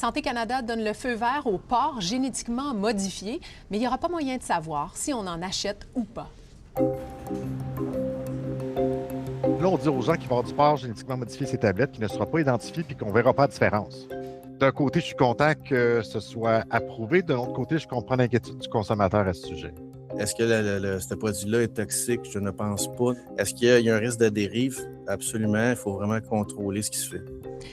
Santé Canada donne le feu vert aux porcs génétiquement modifiés, mais il n'y aura pas moyen de savoir si on en achète ou pas. Là, on dit aux gens qui vont avoir du porc génétiquement modifié ces tablettes, qui ne sera pas identifié puis qu'on ne verra pas de différence. D'un côté, je suis content que ce soit approuvé. De l'autre côté, je comprends l'inquiétude du consommateur à ce sujet. Est-ce que ce produit-là est toxique? Je ne pense pas. Est-ce qu'il y a un risque de dérive? Absolument. Il faut vraiment contrôler ce qui se fait.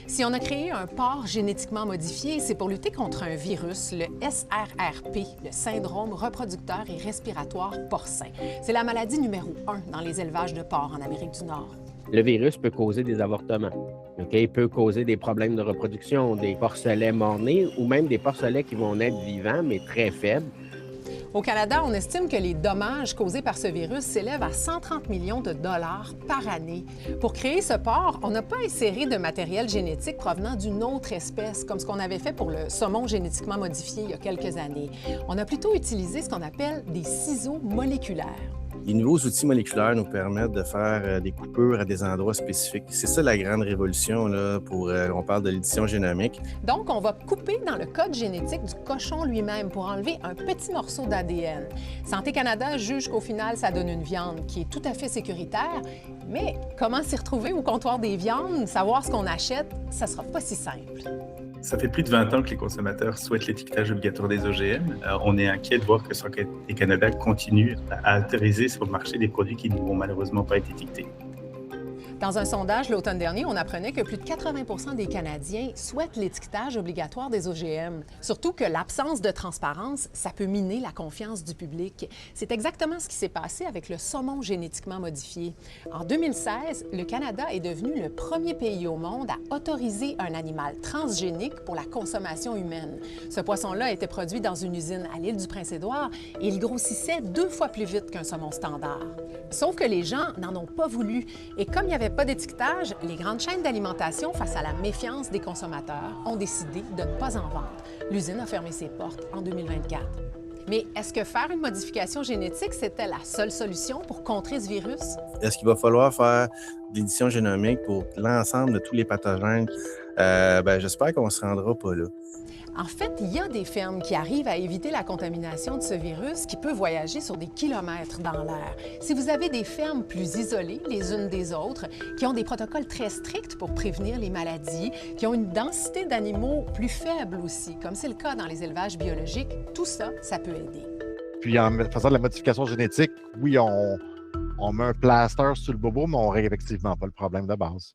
Si on a créé un porc génétiquement modifié, c'est pour lutter contre un virus, le SRRP, le syndrome reproducteur et respiratoire porcin. C'est la maladie numéro 1 dans les élevages de porcs en Amérique du Nord. Le virus peut causer des avortements. Okay? Il peut causer des problèmes de reproduction, des porcelets morts-nés ou même des porcelets qui vont naître vivants, mais très faibles. Au Canada, on estime que les dommages causés par ce virus s'élèvent à 130 millions de dollars par année. Pour créer ce porc, on n'a pas inséré de matériel génétique provenant d'une autre espèce, comme ce qu'on avait fait pour le saumon génétiquement modifié il y a quelques années. On a plutôt utilisé ce qu'on appelle des ciseaux moléculaires. Les nouveaux outils moléculaires nous permettent de faire des coupures à des endroits spécifiques. C'est ça la grande révolution, là, on parle de l'édition génomique. Donc, on va couper dans le code génétique du cochon lui-même pour enlever un petit morceau d'ADN. Santé Canada juge qu'au final, ça donne une viande qui est tout à fait sécuritaire. Mais comment s'y retrouver au comptoir des viandes, savoir ce qu'on achète, ça sera pas si simple. Ça fait plus de 20 ans que les consommateurs souhaitent l'étiquetage obligatoire des OGM. On est inquiet de voir que Santé Canada continue à autoriser sur le marché des produits qui ne vont malheureusement pas être étiquetés. Dans un sondage l'automne dernier, on apprenait que plus de 80 des Canadiens souhaitent l'étiquetage obligatoire des OGM. Surtout que l'absence de transparence, ça peut miner la confiance du public. C'est exactement ce qui s'est passé avec le saumon génétiquement modifié. En 2016, le Canada est devenu le premier pays au monde à autoriser un animal transgénique pour la consommation humaine. Ce poisson-là était produit dans une usine à l'île du Prince-Édouard et il grossissait 2 fois plus vite qu'un saumon standard. Sauf que les gens n'en ont pas voulu. Et comme il n'y avait pas d'étiquetage, les grandes chaînes d'alimentation, face à la méfiance des consommateurs, ont décidé de ne pas en vendre. L'usine a fermé ses portes en 2024. Mais est-ce que faire une modification génétique, c'était la seule solution pour contrer ce virus? Est-ce qu'il va falloir faire d'édition génomique pour l'ensemble de tous les pathogènes? J'espère qu'on ne se rendra pas là. En fait, il y a des fermes qui arrivent à éviter la contamination de ce virus qui peut voyager sur des kilomètres dans l'air. Si vous avez des fermes plus isolées les unes des autres, qui ont des protocoles très stricts pour prévenir les maladies, qui ont une densité d'animaux plus faible aussi, comme c'est le cas dans les élevages biologiques, tout ça, ça peut aider. Puis en faisant de la modification génétique, oui, on met un plaster sur le bobo, mais on ne règle effectivement pas le problème de base.